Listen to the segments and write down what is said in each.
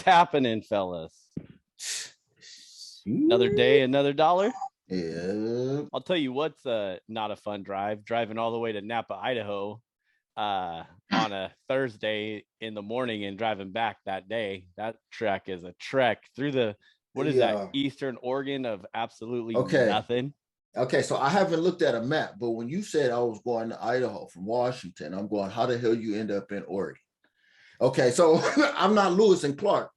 happening, fellas? Another day, another dollar. Yeah. I'll tell you what's not a fun drive. Driving all the way to Napa, Idaho, on a Thursday in the morning and driving back that day. That trek is a trek through the that Eastern Oregon of absolutely nothing. Okay, so I haven't looked at a map, but when you said I was going to Idaho from Washington, I'm going, how the hell you end up in Oregon? Okay, so I'm not Lewis and Clark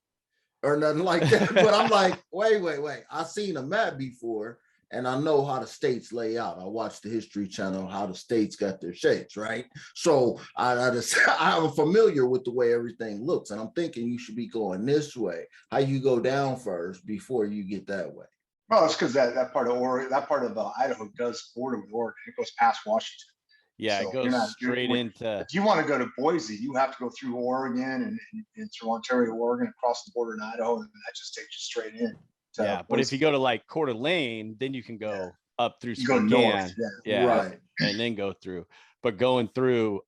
or nothing like that, but I'm like, wait. I've seen a map before, and I know how the states lay out. I watched the History Channel, how the states got their shapes, right? So I'm familiar with the way everything looks, and I'm thinking you should be going this way. How you go down first before you get that way? Well, it's because that part of Oregon, that part of Idaho does border with Oregon. It goes past Washington. Yeah, so it goes straight into. If you want to go to Boise, you have to go through Oregon and through Ontario, Oregon, across the border in Idaho, and that just takes you straight in. Yeah, but if you go to like Coeur d'Alene, then you can go up through Spokane, go north, right, and then go through. But going to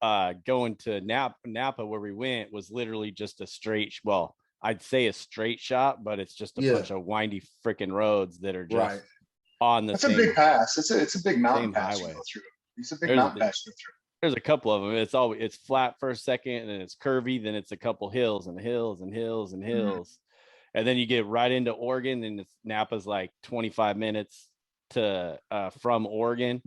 Napa where we went was literally just a straight. Well, I'd say a straight shot, but it's just a bunch of windy freaking roads that are just on the. It's a big pass. It's a big mountain pass highway. You go through. It's a big mountain pass to go through. There's a couple of them. It's flat for a second, and then it's curvy. Then it's a couple hills and hills and hills and hills, and then you get right into Oregon. And Napa's like 25 minutes from Oregon.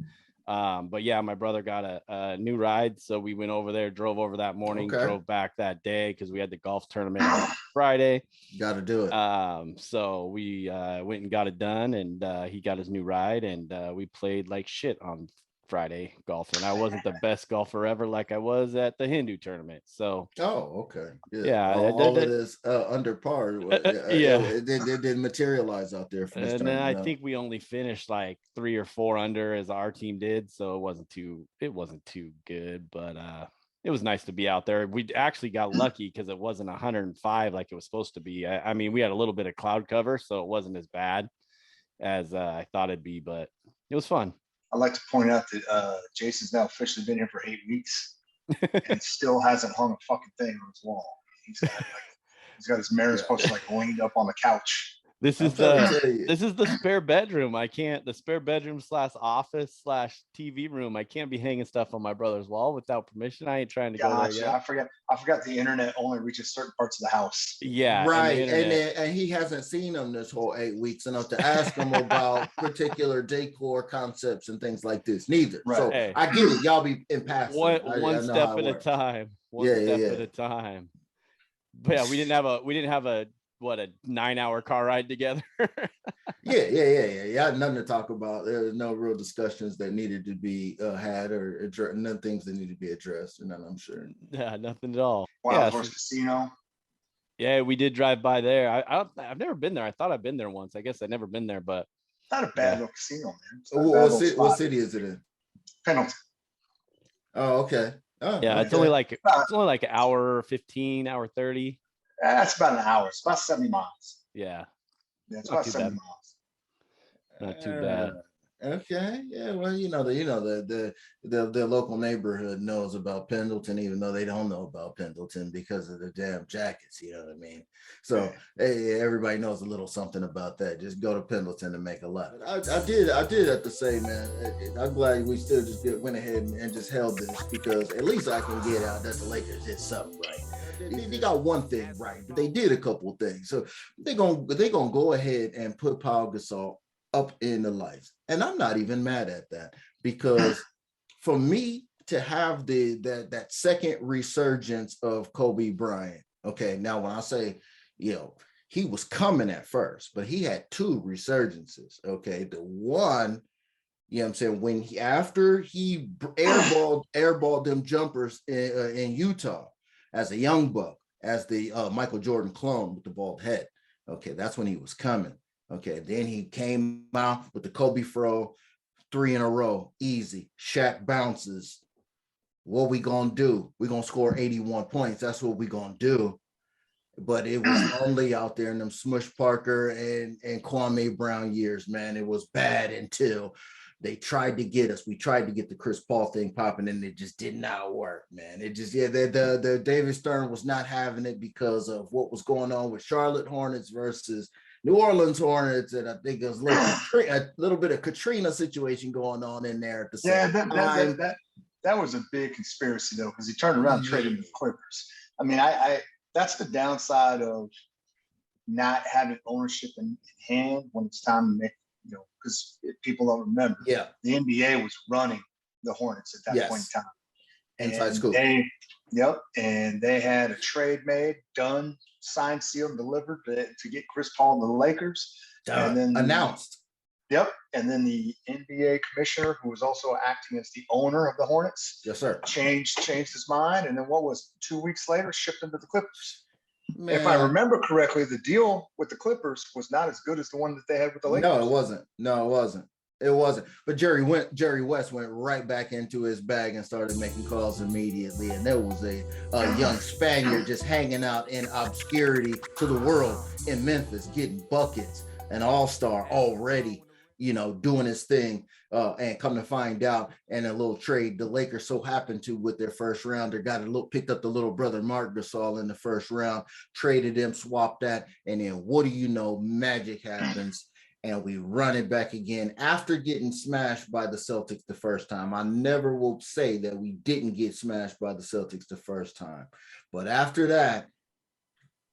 But yeah, my brother got a new ride, so we went over there, drove over that morning, drove back that day because we had the golf tournament on Friday. Got to do it. So we went and got it done, and he got his new ride, and we played like shit on Friday golfing. I wasn't the best golfer ever like I was at the Hindu tournament. So okay. Yeah. All of this under par. It didn't materialize out there for this and tournament. then I think we only finished like 3 or 4 under as our team did, so it wasn't too good, but it was nice to be out there. We actually got lucky because it wasn't 105 like it was supposed to be. I mean, we had a little bit of cloud cover, so it wasn't as bad as I thought it'd be, but it was fun. I'd like to point out that Jason's now officially been here for 8 weeks and still hasn't hung a fucking thing on his wall. He's got his marriage poster like leaned up on the couch. This is the spare bedroom. The spare bedroom / office / TV room. I can't be hanging stuff on my brother's wall without permission. I ain't trying to go there yet. I forgot the internet only reaches certain parts of the house. Yeah. Right. And he hasn't seen them this whole 8 weeks enough to ask him about particular decor concepts and things like this. Neither. Right. So I get it. Y'all be impassive. One step at a time. One step at a time. But yeah, we didn't have a 9-hour car ride together. Yeah. I had nothing to talk about. There was no real discussions that needed to be had or none things that need to be addressed, and I'm sure. Yeah, nothing at all. Wild Horse Casino. Yeah, we did drive by there. I've never been there. I thought I'd been there once. I guess I'd never been there, but not a bad little casino, man. What city is it in? Pendleton. Oh, okay. Oh, yeah, okay. It's only like an hour 15, hour 30. That's about an hour. It's about 70 miles. Yeah. It's about 70 miles. Not too bad. Okay. Yeah. Well, the local neighborhood knows about Pendleton, even though they don't know about Pendleton because of the damn jackets. You know what I mean? So hey, everybody knows a little something about that. Just go to Pendleton and make a lot. I did have to say, man, I'm glad we still just went ahead and just held this because at least I can get out that the Lakers did something right. They got one thing right, but they did a couple of things. So they're gonna go ahead and put Pau Gasol up in the lights, and I'm not even mad at that because for me to have that second resurgence of Kobe Bryant. Okay, now when I say he was coming at first, but he had 2 resurgences. Okay, the one. You know what I'm saying? When after he airballed them jumpers in Utah as a young buck, as the Michael Jordan clone with the bald head. Okay, that's when he was coming. Okay, then he came out with the Kobe Fro, 3 in a row, easy. Shaq bounces. What we gonna do? We're gonna score 81 points. That's what we gonna do. But it was only out there in them Smush Parker and Kwame Brown years, man. It was bad until They tried to get us. We tried to get the Chris Paul thing popping, and it just did not work, man. It just, the David Stern was not having it because of what was going on with Charlotte Hornets versus New Orleans Hornets, and I think there's a little bit of Katrina situation going on in there at the same time. That was a big conspiracy though, because he turned around and traded him to the Clippers. I mean, I that's the downside of not having ownership in hand when it's time to make, because people don't remember. Yeah, the NBA was running the Hornets at that point in time. Inside school. And they had a trade made, done, signed, sealed, delivered to get Chris Paul to the Lakers. And then announced. And then the NBA commissioner, who was also acting as the owner of the Hornets, yes, sir, changed his mind. And then 2 weeks later, shipped him to the Clippers. Man. If I remember correctly, the deal with the Clippers was not as good as the one that they had with the Lakers. No, it wasn't. But Jerry West went right back into his bag and started making calls immediately. And there was a young Spaniard just hanging out in obscurity to the world in Memphis, getting buckets, an all-star already, doing his thing. And come to find out, in a little trade, the Lakers so happened to, with their first rounder, picked up the little brother Marc Gasol in the first round, traded him, swapped that, and then what do you know? Magic happens, and we run it back again after getting smashed by the Celtics the first time. I never will say that we didn't get smashed by the Celtics the first time, but after that,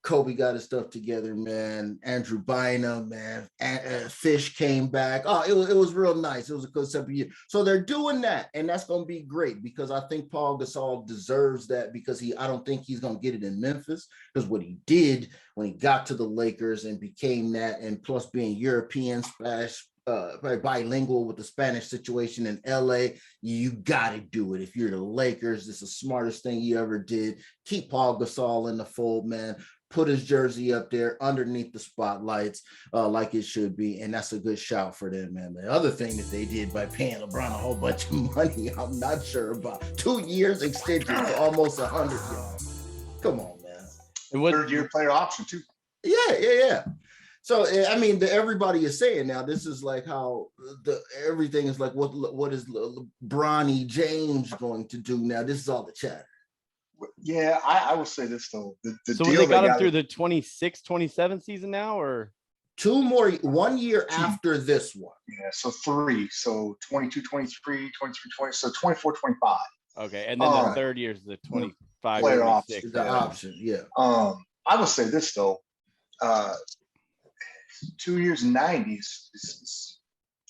Kobe got his stuff together, man. Andrew Bynum, man. Fish came back. Oh, it was real nice. It was a good 7 years. So they're doing that, and that's going to be great because I think Paul Gasol deserves that because I don't think he's going to get it in Memphis because what he did when he got to the Lakers and became that, and plus being European bilingual with the Spanish situation in LA, you got to do it. If you're the Lakers, it's the smartest thing you ever did. Keep Paul Gasol in the fold, man. Put his jersey up there underneath the spotlights like it should be. And that's a good shout for them, man. The other thing that they did by paying LeBron a whole bunch of money, I'm not sure about. 2 years extension for almost 100 yards. Come on, man. And third-year player option, too. Yeah. So, I mean, everybody is saying now, this is like how everything is like, what is Bronny James going to do now? This is all the chatter. Yeah, I will say this though. So they got him through the 26-27 season now, or 2 more, 1 year after this one. Yeah, so 3. So 22, 23, 23, 20, so 24, 25. Okay, and then the third year is the 25 player option. The option, yeah. I will say this though. 2 years and 90s.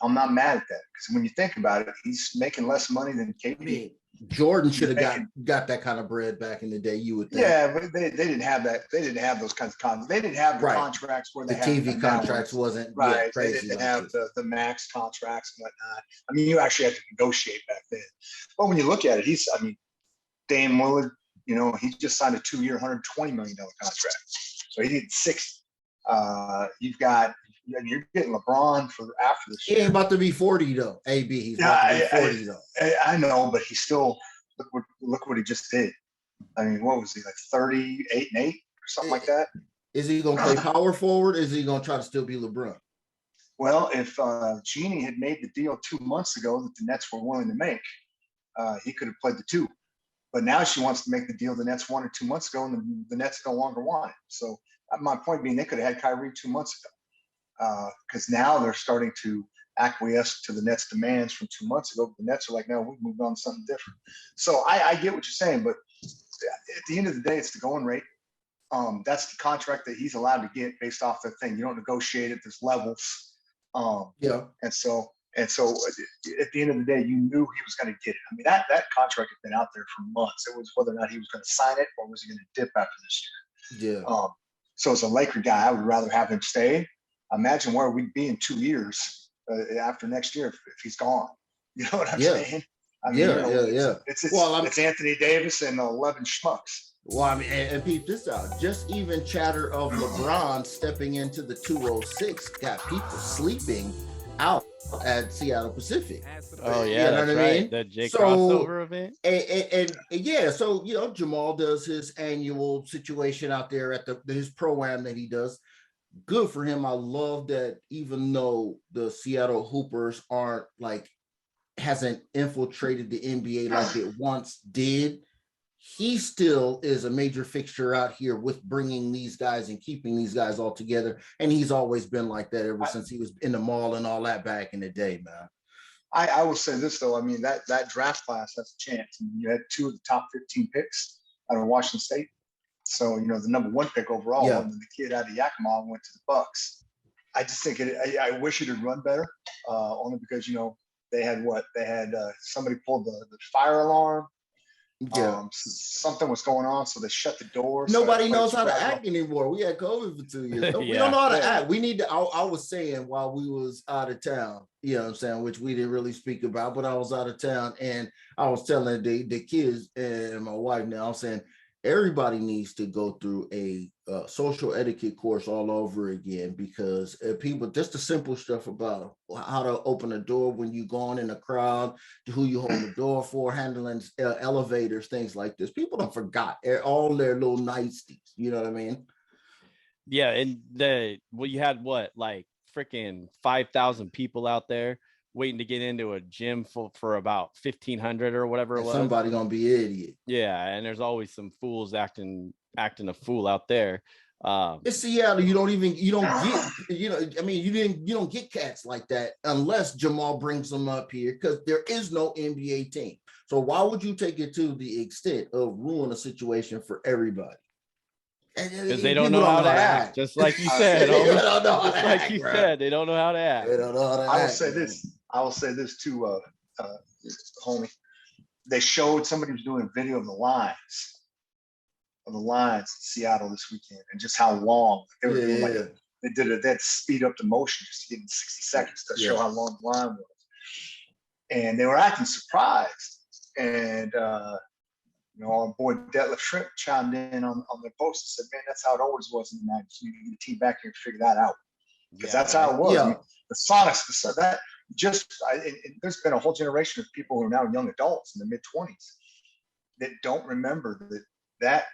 I'm not mad at that because when you think about it, he's making less money than KD. I mean, Jordan should have got that kind of bread back in the day, you would think. Yeah, but they didn't have that. They didn't have those kinds of contracts. They didn't have the contracts where the TV contracts wasn't crazy. They didn't have the max contracts and whatnot. I mean, you actually had to negotiate back then. But when you look at it, Dame Lillard, he just signed a 2-year, $120 million contract. So he did 60. You're getting LeBron for after this year. He ain't about to be 40 though. AB, he's about to be 40 though. I know, but he still look what he just did. I mean, what was he, like 38 and 8 or something like that? Is he gonna play power forward? Or is he gonna try to still be LeBron? Well, if Jeannie had made the deal 2 months ago that the Nets were willing to make, he could have played the 2. But now she wants to make the deal the Nets 1 or 2 months ago, and the Nets no longer want it. So my point being, they could have had Kyrie 2 months ago. Because now they're starting to acquiesce to the Nets' demands from 2 months ago. But the Nets are like, no, we've moved on to something different. So I get what you're saying, but at the end of the day, it's the going rate. That's the contract that he's allowed to get based off the thing. You don't negotiate it. There's levels. And so at the end of the day, you knew he was going to get it. I mean, that contract had been out there for months. It was whether or not he was going to sign it or was he going to dip after this year. Yeah. So as a Laker guy, I would rather have him stay. Imagine where we'd be in 2 years after next year if he's gone. You know what I'm saying? I mean, It's Anthony Davis and 11 schmucks. Well, I mean, and peep this out. Just even chatter of LeBron stepping into the 206 got people sleeping out at Seattle Pacific. Oh yeah, you know what I mean? The Jake crossover event. And yeah, so Jamal does his annual situation out there at his program that he does. Good for him. I love that even though the Seattle Hoopers aren't like hasn't infiltrated the NBA like it once did, he still is a major fixture out here with bringing these guys and keeping these guys all together. And he's always been like that ever since he was in the mall and all that back in the day, man. I will say this though. I mean, that draft class has a chance. I mean, you had 2 of the top 15 picks out of Washington State. So, you know, the number 1 pick overall, and then the kid out of Yakima went to the Bucks. I just think I wish it had run better, only because, you know, they had somebody pulled the fire alarm. Yeah. Something was going on, so they shut the door. Nobody knows how to act anymore. We had COVID for 2 years. We don't know how to act. We need to. I was saying while we was out of town, you know what I'm saying, which we didn't really speak about, but I was out of town and I was telling the kids and my wife now, I'm saying everybody needs to go through a social etiquette course all over again, because people, just the simple stuff about how to open a door when you go on in a crowd, who you hold the door for, handling elevators, things like this. People don't forgot all their little niceties. You know what I mean? Yeah, and you had what, like freaking 5,000 people out there waiting to get into a gym for about 1,500 or whatever it was. Somebody gonna be an idiot. Yeah, and there's always some fools acting a fool out there. It's Seattle. You don't get, you don't get cats like that unless Jamal brings them up here, because there is no NBA team. So why would you take it to the extent of ruin a situation for everybody? Because they don't know how to act. Just like you said. They don't know how to act. They don't know how to act. They don't know how to act. I will say this too, homie. They showed somebody was doing a video of the lines in Seattle this weekend, and just how long they were doing. They had to speed up the motion just to get in 60 seconds to show how long the line was. And they were acting surprised. And you know, our boy Detlef Shrimp chimed in on their post and said, "Man, that's how it always was in the 90s. You need to get a team back here and figure that out." Because that's how it was. I mean, the Sonics, there's been a whole generation of people who are now young adults in the mid-20s that don't remember that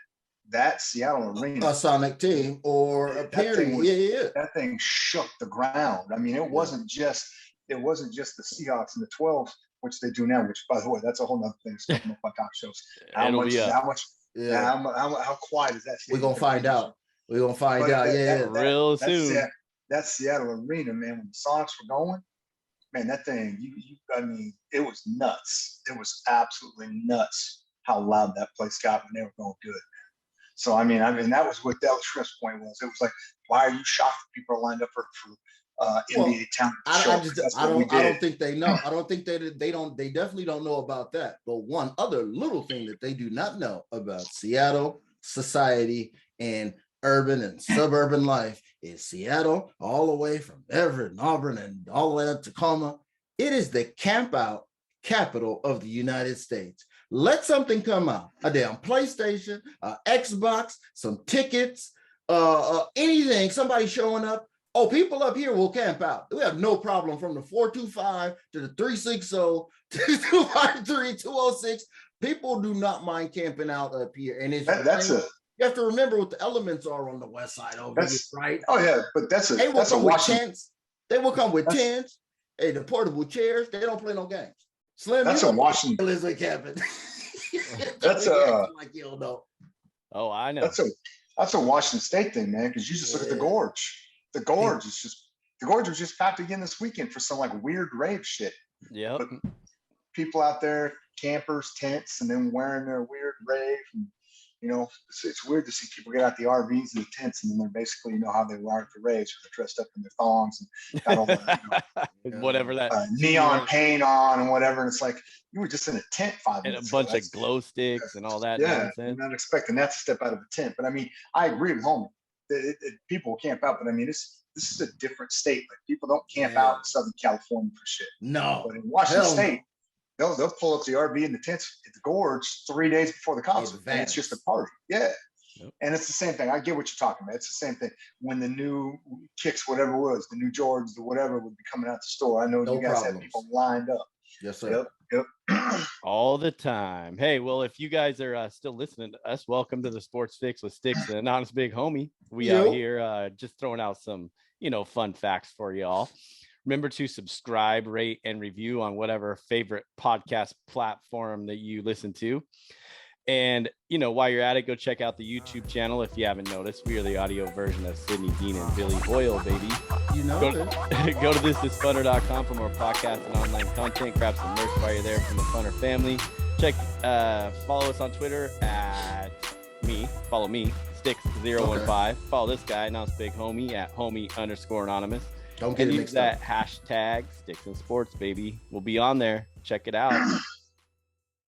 Seattle arena, a Sonic team or a period. That thing shook the ground. I mean, it wasn't just the Seahawks and the 12, which they do now, which, by the way, that's a whole nother thing. Talking about talk shows. How quiet is that? We're gonna find out. Real soon. That Seattle arena, man, when the Sonics were going, man, that thing, I mean, it was nuts. It was absolutely nuts how loud that place got when they were going good. So, I mean, that was what Del Shrimp's point was. It was like, why are you shocked that people are lined up for NBA talent? I don't think they know. I don't think they definitely don't know about that. But one other little thing that they do not know about Seattle society and urban and suburban life is Seattle, all the way from Everett and Auburn and all the way up to Tacoma. It is the camp out capital of the United States. Let something come out, a damn PlayStation, Xbox, some tickets, anything, somebody showing up. Oh, people up here will camp out. We have no problem from the 425 to the 360 to the 253, 206. People do not mind camping out up here. And it's you have to remember what the elements are on the west side over here, right? Oh, yeah, but they will come with tents. They will come with tents. Hey, the portable chairs. They don't play no games. Slim, that's a Washington. Lizard camping. That's like you don't know. Oh, I know. That's a Washington State thing, man. Because you just look at the gorge. The gorge was just packed again this weekend for some like weird rave shit. Yeah. People out there, campers, tents, and then wearing their weird rave. And, you know, it's weird to see people get out the RVs and the tents, and then they're basically, you know, how they were at the raves, where they're dressed up in their thongs and got all the, whatever that neon paint on and whatever. And it's like, you were just in a tent 5 minutes. And a bunch of glow sticks and all that. Yeah, I'm not expecting that to step out of a tent. But I mean, I agree with homie. People camp out, but I mean, this is a different state. Like, people don't camp out in Southern California for shit. No. But in Washington State, they'll pull up the RV and the tents at the gorge 3 days before the concert. And it's just a party. Yeah. Yep. And it's the same thing. I get what you're talking about. It's the same thing. When the new kicks, whatever it was, the new Jordans, the whatever would be coming out the store. I know you guys have people lined up. Yes, sir. Yep. All the time. Hey, well, if you guys are still listening to us, welcome to the Sports Fix with Sticks and Honest Big Homie. We out here just throwing out some, fun facts for y'all. Remember to subscribe, rate, and review on whatever favorite podcast platform that you listen to. And, while you're at it, go check out the YouTube channel. If you haven't noticed, we are the audio version of Sydney Dean and Billy Hoyle, baby. Go to thisisfunner.com for more podcasts and online content. Grab some merch while you're there from the Funner family. Follow us on Twitter follow me, Sticks015. Okay. Follow this guy, now it's Big Homie, at homie_anonymous. Don't get it use mixed that up. hashtag Sticks and Sports, baby. We'll be on there. Check it out.